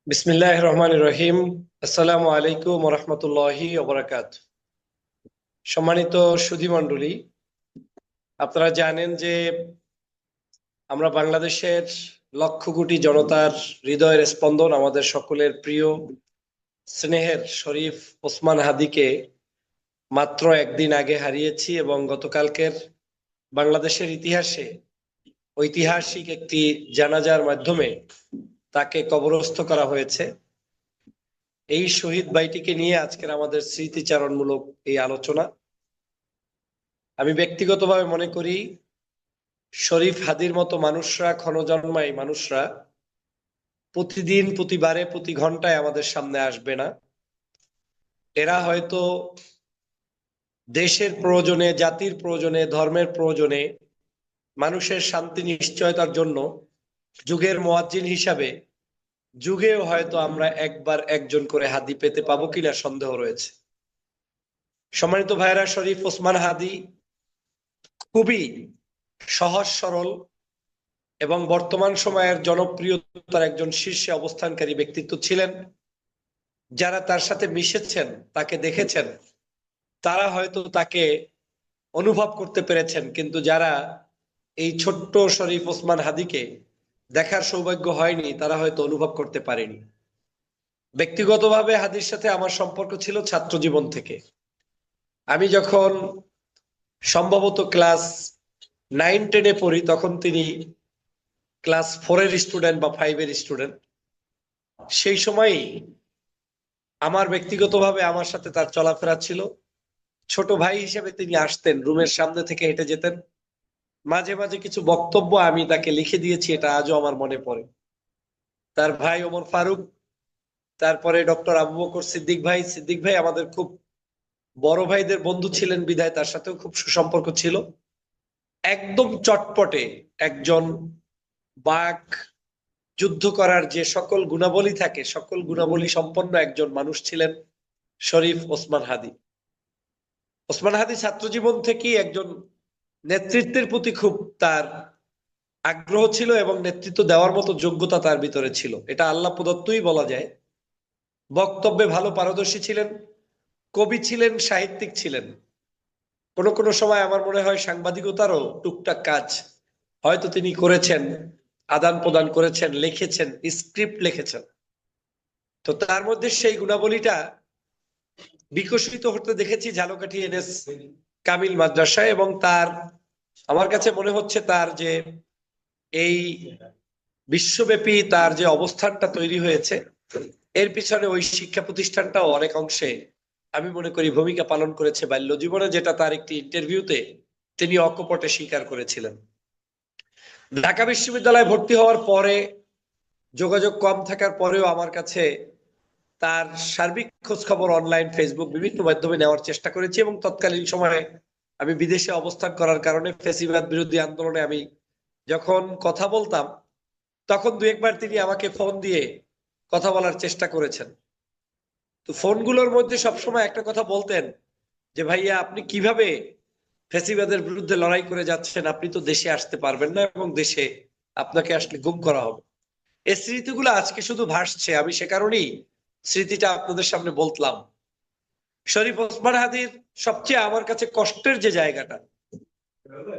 বিসমিল্লাহির রহমানির রহিম। আসসালামু আলাইকুম ওয়া রাহমাতুল্লাহি ওয়া বারাকাতুহু। সম্মানিত সুধী মণ্ডলী, আপনারা জানেন যে আমরা বাংলাদেশের লক্ষ কোটি জনতার হৃদয়ের স্পন্দন, আমাদের সকলের প্রিয় স্নেহের শরীফ ওসমান হাদিকে মাত্র একদিন আগে হারিয়েছি এবং গতকালকের বাংলাদেশের ইতিহাসে ঐতিহাসিক একটি জানাজার মাধ্যমে তাকে কবরস্থ করা হয়েছে। এই শহীদ ভাইটিকে নিয়ে আজকের আমাদের স্মৃতিচারণমূলক এই আলোচনা। আমি ব্যক্তিগতভাবে মনে করি শরীফ হাদির মতো মানুষরা, ক্ষণজন্মাই মানুষরা প্রতিদিন, প্রতিবারে, প্রতি ঘন্টায় আমাদের সামনে আসবে না। এরা হয়তো দেশের প্রয়োজনে, জাতির প্রয়োজনে, ধর্মের প্রয়োজনে, মানুষের শান্তি নিশ্চয়তার জন্য যুগের মুয়াজ্জিন হিসাবে যুগেও হয়তো আমরা একবার একজন করে হাদি পেতে পাবো কিনা সন্দেহ রয়েছে। সম্মানিত ভাইরা, শরীফ ওসমান হাদি খুবই সহজ সরল এবং বর্তমান সময়ের জনপ্রিয়তার একজন শীর্ষে অবস্থানকারী ব্যক্তিত্ব ছিলেন। যারা তার সাথে মিশেছেন, তাকে দেখেছেন, তারা হয়তো তাকে অনুভব করতে পেরেছেন, কিন্তু যারা এই ছোট্ট শরীফ ওসমান হাদিকে দেখার সৌভাগ্য হয়নি, তারা হয়তো অনুভব করতে পারেনি। ব্যক্তিগতভাবে হাদির সাথে আমার সম্পর্ক ছিল ছাত্র জীবন থেকে। আমি যখন সম্ভবত ক্লাস 9-10-এ পড়ি, তখন তিনি ক্লাস 4-এর স্টুডেন্ট বা 5-এর স্টুডেন্ট। সেই সময়ই আমার ব্যক্তিগতভাবে আমার সাথে তার চলাফেরা ছিল। ছোট ভাই হিসেবে তিনি আসতেন, রুমের সামনে থেকে হেঁটে যেতেন। মাঝে মাঝে কিছু বক্তব্য আমি তাকে লিখে দিয়েছি, এটা আজও আমার মনে পড়ে। তার ভাই ওমর ফারুক, তারপরে ডক্টর আবু বকর সিদ্দিক ভাই আমাদের খুব বড় ভাইদের বন্ধু ছিলেন, বিধায় তার সাথেও খুব সুসম্পর্ক ছিল। একদম চটপটে একজন বাক যুদ্ধ করার যে সকল গুণাবলী থাকে, সকল গুণাবলী সম্পন্ন একজন মানুষ ছিলেন শরীফ ওসমান হাদি। ওসমান হাদি ছাত্র জীবন থেকেই একজন নেতৃত্বের প্রতি খুব তার আগ্রহ ছিল এবং নেতৃত্ব দেওয়ার মতো যোগ্যতা তার ভিতরে ছিল, এটা আল্লাহ প্রদত্তই বলা যায়। বক্তব্যে ভালো পারদর্শী ছিলেন, কবি ছিলেন, সাহিত্যিক ছিলেন। কোনো কোনো সময় আমার মনে হয় সাংবাদিকতারও টুকটাক কাজ হয়তো তিনি করেছেন, আদান প্রদান করেছেন, লিখেছেন, স্ক্রিপ্ট লিখেছেন। তো তার মধ্যে সেই গুণাবলীটা বিকশিত হতে দেখেছি ঝালকাঠি এনএস কামিল মাদ্রাসায়। এবং তার, আমার কাছে মনে হচ্ছে তার যে এই বিশ্বব্যাপী তার যে অবস্থানটা তৈরি হয়েছে, এর পিছনে ওই শিক্ষা প্রতিষ্ঠানটাও অনেক অংশে আমি মনে করি ভূমিকা পালন করেছে বাল্য জীবনে, যেটা তার একটি ইন্টারভিউতে তিনি অকপটে স্বীকার করেছিলেন। ঢাকা বিশ্ববিদ্যালয়ে ভর্তি হওয়ার পরে যোগাযোগ কম থাকার পরেও আমার কাছে তার সার্বিক খোঁজ খবর অনলাইন, ফেসবুক, বিভিন্ন মাধ্যমে নেওয়ার চেষ্টা করেছি। এবং তৎকালীন সময়ে আমি বিদেশে অবস্থান করার কারণে ফ্যাসিবাদ বিরোধী আন্দোলনে আমি যখন কথা বলতাম, তখন দু একবার তিনি আমাকে ফোন দিয়ে কথা বলার চেষ্টা করেছেন। তো ফোনগুলোর মধ্যে সবসময় একটা কথা বলতেন যে, ভাইয়া আপনি কিভাবে ফ্যাসিবাদের বিরুদ্ধে লড়াই করে যাচ্ছেন, আপনি তো দেশে আসতে পারবেন না এবং দেশে আপনাকে আসলে গুম করা হবে। এই স্মৃতিগুলো আজকে শুধু ভাসছে, আমি সে কারণেই স্মৃতিটা আপনাদের সামনে বললাম। শরীফ ওসমান হাদির সবচেয়ে আমার কাছে কষ্টের যে জায়গাটা,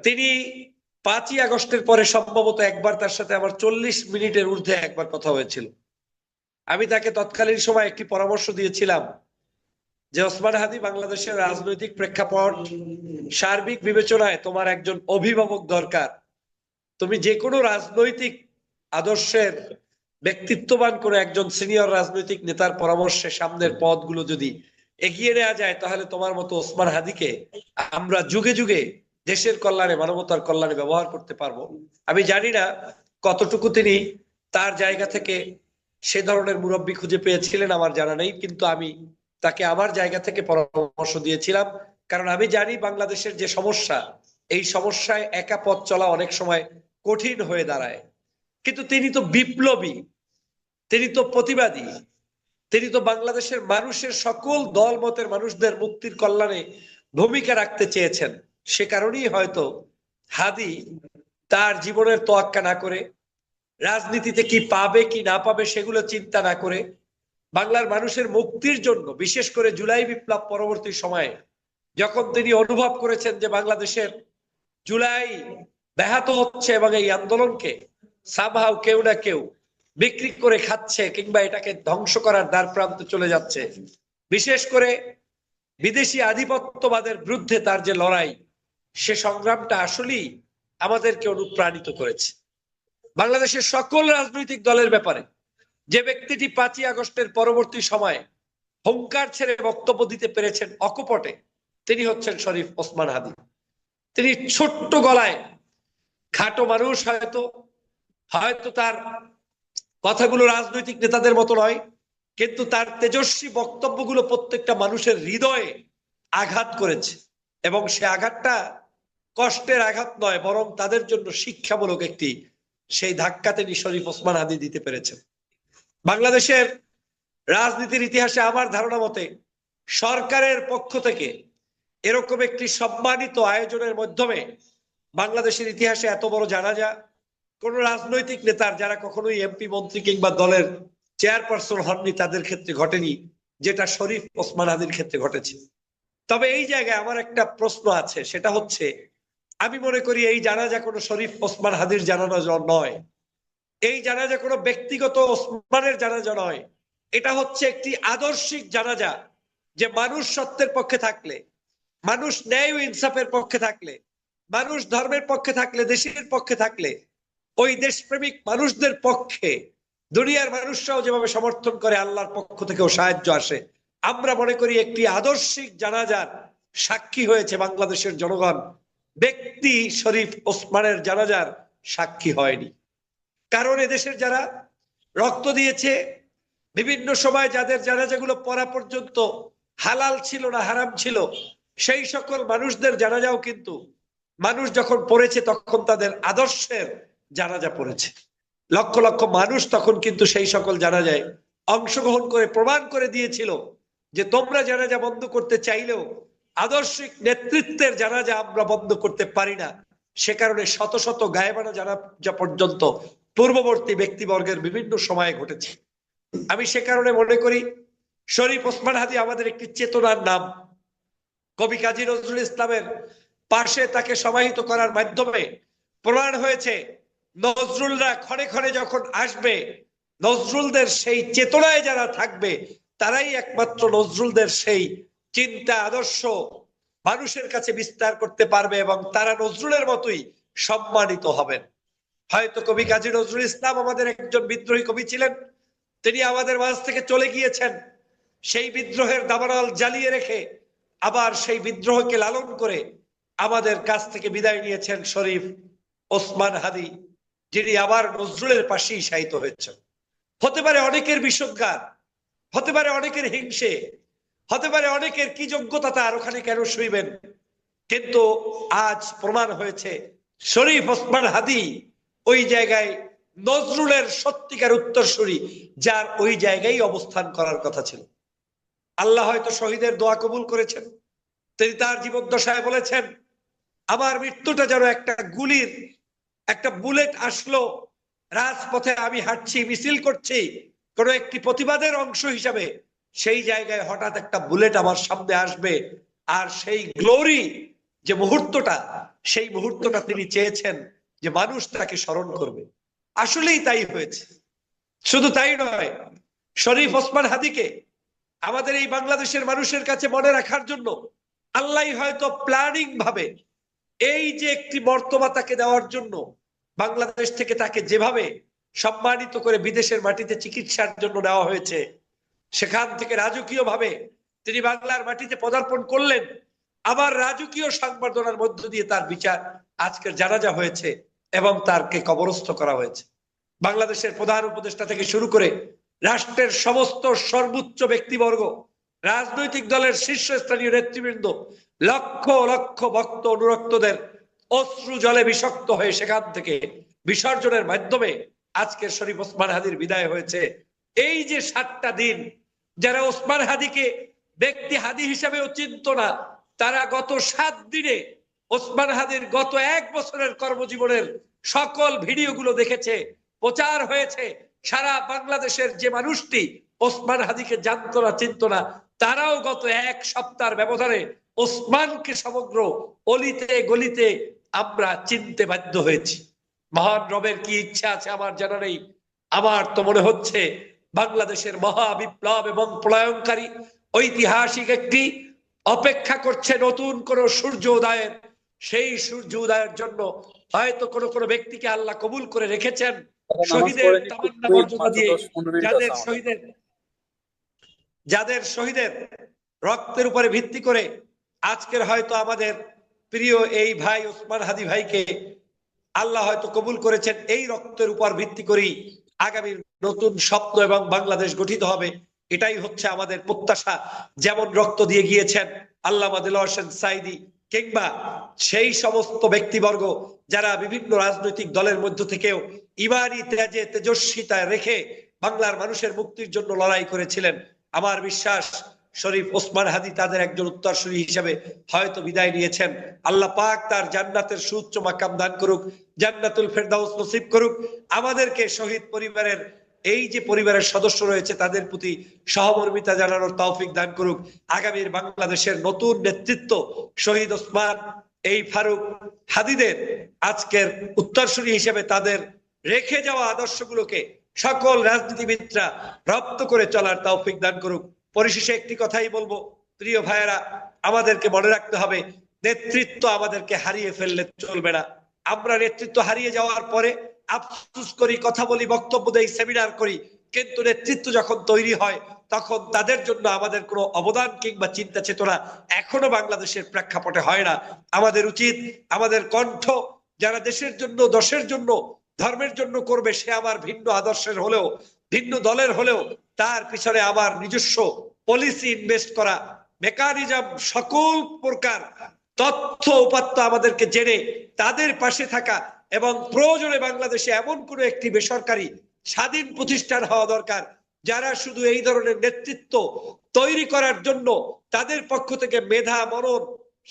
তিনি 5ই আগস্টের পরে সম্ভবত একবার তার সাথে আমার 40 মিনিটের ঊর্ধ্বে একবার কথা হয়েছিল। আমি তাকে তৎকালীন সময় একটি পরামর্শ দিয়েছিলাম যে, ওসমান হাদি, বাংলাদেশের রাজনৈতিক প্রেক্ষাপট সার্বিক বিবেচনায় তোমার একজন অভিভাবক দরকার। তুমি যে কোনো রাজনৈতিক আদর্শের ব্যক্তিত্ববান করে একজন সিনিয়র রাজনৈতিক নেতার পরামর্শে সামনের পথগুলো যদি এগিয়ে নেওয়া যায়, তাহলে তোমার মতো ওসমান হাদিকে আমরা যুগে যুগে দেশের কল্যাণে, মানবতার কল্যাণে ব্যবহার করতে পারবো। আমি জানি না কতটুকু তিনি তার জায়গা থেকে সে ধরনের মুরব্বী খুঁজে পেয়েছিলেন, আমার জানা নেই, কিন্তু আমি তাকে আমার জায়গা থেকে পরামর্শ দিয়েছিলাম। কারণ আমি জানি বাংলাদেশের যে সমস্যা, এই সমস্যায় একা পথ চলা অনেক সময় কঠিন হয়ে দাঁড়ায়। কিন্তু তিনি তো বিপ্লবী, তিনি তো প্রতিবাদী, তিনি তো বাংলাদেশের মানুষের সকল দল মতের মানুষদের মুক্তির কল্যাণে ভূমিকা রাখতে চেয়েছেন। সে কারণেই হয়তো হাদি তার জীবনের তোয়াক্কা না করে রাজনীতিতে কি পাবে কি না পাবে সেগুলো চিন্তা না করে বাংলার মানুষের মুক্তির জন্য, বিশেষ করে জুলাই বিপ্লব পরবর্তী সময়ে যখন তিনি অনুভব করেছেন যে বাংলাদেশের জুলাই ব্যাহত হচ্ছে এবং এই আন্দোলনকে সামহাও কেউ না কেউ বিক্রি করে খাচ্ছে কিংবা এটাকে ধ্বংস করার দ্বার প্রান্তে চলে যাচ্ছে, বিশেষ করে বিদেশি আধিপত্যবাদের বিরুদ্ধে তার যে লড়াই, সে সংগ্রামটা আসলেই আমাদেরকে অনুপ্রাণিত করেছে। বাংলাদেশের সকল রাজনৈতিক দলের ব্যাপারে যে ব্যক্তিটি 5ই আগস্টের পরবর্তী সময়ে হুঙ্কার ছেড়ে বক্তব্য দিতে পেরেছেন অকপটে, তিনি হচ্ছেন শরীফ ওসমান হাদী। তিনি ছোট্ট গলায়, খাটো মানুষ, হয়তো হয়তো তার কথাগুলো রাজনৈতিক নেতাদের মতো নয়, কিন্তু তার তেজস্বী বক্তব্যগুলো প্রত্যেকটা মানুষের হৃদয়ে আঘাত করেছে এবং সে আঘাতটা কষ্টের আঘাত নয়, বরং তাদের জন্য শিক্ষামূলক একটি সেই ধাক্কা তিনি শরীফ ওসমান হাদী দিতে পেরেছেন। বাংলাদেশের রাজনীতির ইতিহাসে আমার ধারণা মতে সরকারের পক্ষ থেকে এরকম একটি সম্মানিত আয়োজনের মাধ্যমে বাংলাদেশের ইতিহাসে এত বড় জানাজা কোন রাজনৈতিক নেতার, যারা কখনোই এমপি মন্ত্রী কিংবা দলের চেয়ারপারসন হননি, তাদের ক্ষেত্রে ঘটেনি, যেটা শরীফ ওসমান হাদীর ক্ষেত্রে ঘটেছে। তবে এই জায়গায় আমার একটা প্রশ্ন আছে, সেটা হচ্ছে আমি মনে করি এই জানাজা কোনো শরীফ ওসমান হাদীর জানাজা নয়, এই জানাজা কোনো ব্যক্তিগত ওসমানের জানাজা নয়, এটা হচ্ছে একটি আদর্শিক জানাজা। যে মানুষ সত্যের পক্ষে থাকলে, মানুষ ন্যায় ও ইনসাফের পক্ষে থাকলে, মানুষ ধর্মের পক্ষে থাকলে, দেশের পক্ষে থাকলে, ওই দেশপ্রেমিক মানুষদের পক্ষে দুনিয়ার মানুষরাও যেভাবে সমর্থন করে, আল্লাহর পক্ষ থেকেও সাহায্য আসে। আমরা মনে করি একটি আদর্শিক জানাজার সাক্ষী হয়েছে বাংলাদেশের জনগণ, ব্যক্তি শরীফ ওসমানের জানাজার সাক্ষী হয়নি। কারণ এদেশের যারা রক্ত দিয়েছে, বিভিন্ন সময় যাদের জানাজাগুলো পড়া পর্যন্ত হালাল ছিল না, হারাম ছিল, সেই সকল মানুষদের জানাজাও কিন্তু মানুষ যখন পড়েছে তখন তাদের আদর্শের জানাজা পড়েছে। লক্ষ লক্ষ মানুষ তখন কিন্তু সেই সকল জানাজায় অংশগ্রহণ করে প্রমাণ করে দিয়েছিল যে তোমরা জানাজা বন্ধ করতে চাইলেও আদর্শিক নেতৃত্বের জানাজা আমরা বন্ধ করতে পারি না। সে কারণে শত শত গায়েবানা জানাজা পর্যন্ত পূর্ববর্তী ব্যক্তিবর্গের বিভিন্ন সময়ে ঘটেছে। আমি সে কারণে মনে করি শরীফ ওসমান হাদী আমাদের একটি চেতনার নাম। কবি কাজী নজরুল ইসলামের পাশে তাকে সমাহিত করার মাধ্যমে প্রমাণ হয়েছে নজরুলরা ক্ষণে ক্ষণে যখন আসবে, নজরুলদের সেই চেতনায় যারা থাকবে তারাই একমাত্র নজরুলদের সেই চিন্তা আদর্শ মানুষের কাছে বিস্তার করতে পারবে এবং তারা নজরুলের মতোই সম্মানিত হবেন। হয়তো কবি কাজী নজরুল ইসলাম আমাদের একজন বিদ্রোহী কবি ছিলেন, তিনি আমাদের মাঝ থেকে চলে গিয়েছেন। সেই বিদ্রোহের দাবানল জ্বালিয়ে রেখে আবার সেই বিদ্রোহকে লালন করে আমাদের কাছ থেকে বিদায় নিয়েছেন শরীফ ওসমান হাদী, যিনি আবার নজরুলের পাশেই শায়িত হয়েছেন। হতে পারে অনেকের বিষোদ্গার, হতে পারে অনেকের হিংসে, হতে পারে অনেকের কি যোগ্যতা তার, ওখানে কেন শুইবেন, কিন্তু আজ প্রমাণ হয়েছে শরীফ ওসমান হাদী ওই জায়গায় নজরুলের সত্যিকার উত্তরসূরি, যার ওই জায়গায় অবস্থান করার কথা ছিল। আল্লাহ হয়তো শহীদের দোয়া কবুল করেছেন। তিনি তার জীবদ্দশায় বলেছেন, আমার মৃত্যুটা যেন একটা গুলির, একটা বুলেট আসলো রাজপথে, আমি হাঁটছি, মিছিল করছি কোন একটি প্রতিবাদের অংশ হিসাবে, সেই জায়গায় হঠাৎ একটা বুলেট আমার সামনে আসবে, আর সেই গ্লোরি যে মুহূর্তটা, সেই মুহূর্তটা তিনি চেয়েছেন যে মানুষ তাকে স্মরণ করবে। আসলেই তাই হয়েছে। শুধু তাই নয়, শরীফ ওসমান হাদীকে আমাদের এই বাংলাদেশের মানুষের কাছে মনে রাখার জন্য আল্লাহ হয়তো প্ল্যানিং ভাবে এই যে একটি মর্তবা তাকে দেওয়ার জন্য বাংলাদেশ থেকে তাকে যেভাবে সম্মানিত করে বিদেশের মাটিতে চিকিৎসার জন্য নেওয়া হয়েছে, সেখান থেকে রাজকীয় ভাবে তিনি বাংলার মাটিতে পদার্পণ করলেন, আবার রাজকীয় সংবর্ধনার মধ্য দিয়ে তার বিচার আজকের জানাজা হয়েছে এবং তারকে কবরস্থ করা হয়েছে। বাংলাদেশের প্রধান উপদেষ্টা থেকে শুরু করে রাষ্ট্রের সমস্ত সর্বোচ্চ ব্যক্তিবর্গ, রাজনৈতিক দলের শীর্ষস্থানীয় নেতৃবৃন্দ, লক্ষ লক্ষ ভক্ত অনুরক্তদের অশ্রু জলে বিষাক্ত হয়ে সেখান থেকে বিসর্জনের মাধ্যমে আজকের শরীফ ওসমান হাদীর বিদায় হয়েছে। এই যে 7টা দিন যারা ওসমান হাদীকে ব্যক্তি হাদী হিসাবেও চিনত না, তারা গত 7 দিনে ওসমান হাদীর গত 1 বছরের কর্মজীবনের সকল ভিডিওগুলো দেখেছে, প্রচার হয়েছে, সারা বাংলাদেশের যে মানুষটি ওসমান হাদিকে জানতো না চিনতো না, তারাও গত এক সপ্তাহের ব্যবধানে ওসমানকে সমগ্র অলিতে গলিতে আমরা চিনতে বাধ্য হয়েছি। মহান রবের কি ইচ্ছা আছে আমার জানা নেই। আমার তো মনে হচ্ছে বাংলাদেশের মহা বিপ্লব এবং প্রলয়ঙ্কারী ঐতিহাসিক একটি অপেক্ষা করছে নতুন কোন সূর্য উদয়ের। সেই সূর্য উদয়ের জন্য হয়তো কোন কোন ব্যক্তিকে আল্লাহ কবুল করে রেখেছেন শহীদের তামান্না মর্যাদা দিয়ে, যাদের শহীদের রক্তের উপরে ভিত্তি করে আজকের হয়তো আমাদের প্রিয় এই ভাই ওসমান হাদি ভাইকে আল্লাহ হয়তো কবুল করেছেন। এই রক্তের উপর ভিত্তি করেই আগামীর নতুন স্বপ্ন এবং বাংলাদেশ গঠিত হবে, এটাই হচ্ছে আমাদের প্রত্যাশা। যেমন রক্ত দিয়ে গিয়েছেন আল্লামা দেলোয়ার হোসেন সাঈদী কিংবা সেই সমস্ত ব্যক্তিবর্গ যারা বিভিন্ন রাজনৈতিক দলের মধ্য থেকেও ইমানি তেজে তেজস্বিতা রেখে বাংলার মানুষের মুক্তির জন্য লড়াই করেছিলেন। আমার বিশ্বাস শরীফ ওসমান হাদি তাদের একজন উত্তরসূরি হিসেবে হয়তো বিদায় নিয়েছেন। আল্লাহ পাক তার জান্নাতের সুউচ্চ মাকাম দান করুক, জান্নাতুল ফেরদাউস নসিব করুক। আমাদেরকে শহীদ পরিবারের এই যে পরিবারের সদস্য রয়েছে তাদের প্রতি সহমর্মিতা জানানোর তৌফিক দান করুক। আগামীর বাংলাদেশের নতুন নেতৃত্ব শহীদ ওসমান এই ফারুক হাদিদের আজকের উত্তরসূরি হিসেবে তাদের রেখে যাওয়া আদর্শগুলোকে সকল রাজনীতিবিদরা রপ্ত করে চলার তৌফিক দান করুক। পরিশেষে একটি কথাই বলবো, প্রিয় ভাইয়েরা, আমাদেরকে মনে রাখতে হবে নেতৃত্ব আমাদেরকে হারিয়ে ফেললে চলবে না। আমরা নেতৃত্ব হারিয়ে যাওয়ার পরে আফসোস করি, কথা বলি, বক্তব্য দেই, সেমিনার করি, কিন্তু নেতৃত্ব যখন তৈরি হয় তখন তাদের জন্য আমাদের কোনো অবদান কিংবা চিন্তা চেতনা এখনো বাংলাদেশের প্রেক্ষাপটে হয় না। আমাদের উচিত আমাদের কণ্ঠ যারা দেশের জন্য, দশের জন্য, ধর্মের জন্য করবে, সে আমার ভিন্ন আদর্শের হলেও, ভিন্ন দলের হলেও তার পিছনে আমার নিজস্ব পলিসি ইনভেস্ট করা, মেকানিজম, সকল প্রকার তথ্য উপাত্ত আমাদেরকে জেনে তাদের পাশে থাকা এবং প্রয়োজনে বাংলাদেশে এমন কোন একটি বেসরকারি স্বাধীন প্রতিষ্ঠান হওয়া দরকার যারা শুধু এই ধরনের নেতৃত্ব তৈরি করার জন্য তাদের পক্ষ থেকে মেধা, মনন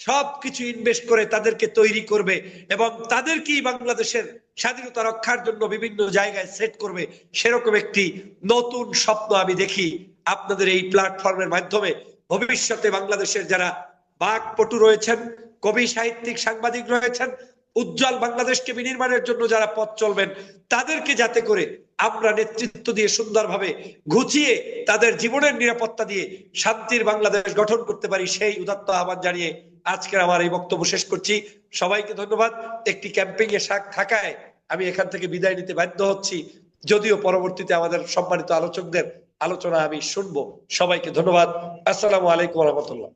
সবকিছু ইনভেস্ট করে তাদেরকে তৈরি করবে এবং তাদেরকেই বাংলাদেশের স্বাধীনতা রক্ষার জন্য বিভিন্ন জায়গায় সেট করবে। সেরকম একটি নতুন স্বপ্ন আমি দেখি আপনাদের এই প্ল্যাটফর্মের মাধ্যমে। ভবিষ্যতে বাংলাদেশের যারা বাকপটু রয়েছেন, কবি, সাহিত্যিক, সাংবাদিক রয়েছেন, উজ্জ্বল বাংলাদেশকে বিনির্মাণের জন্য যারা পথ চলবেন, তাদেরকে যাতে করে আমরা নেতৃত্ব দিয়ে সুন্দরভাবে গুছিয়ে তাদের জীবনের নিরাপত্তা দিয়ে শান্তির বাংলাদেশ গঠন করতে পারি, সেই উদাত্ত আহ্বান জানিয়ে আজকের আমার এই বক্তব্য শেষ করছি। সবাইকে ধন্যবাদ। একটি ক্যাম্পিং এ থাকায় আমি এখান থেকে বিদায় নিতে বাধ্য হচ্ছি, যদিও পরবর্তীতে আমাদের সম্মানিত আলোচকদের আলোচনা আমি শুনবো। সবাইকে ধন্যবাদ। আসসালামু আলাইকুম ওয়া রাহমাতুল্লাহ।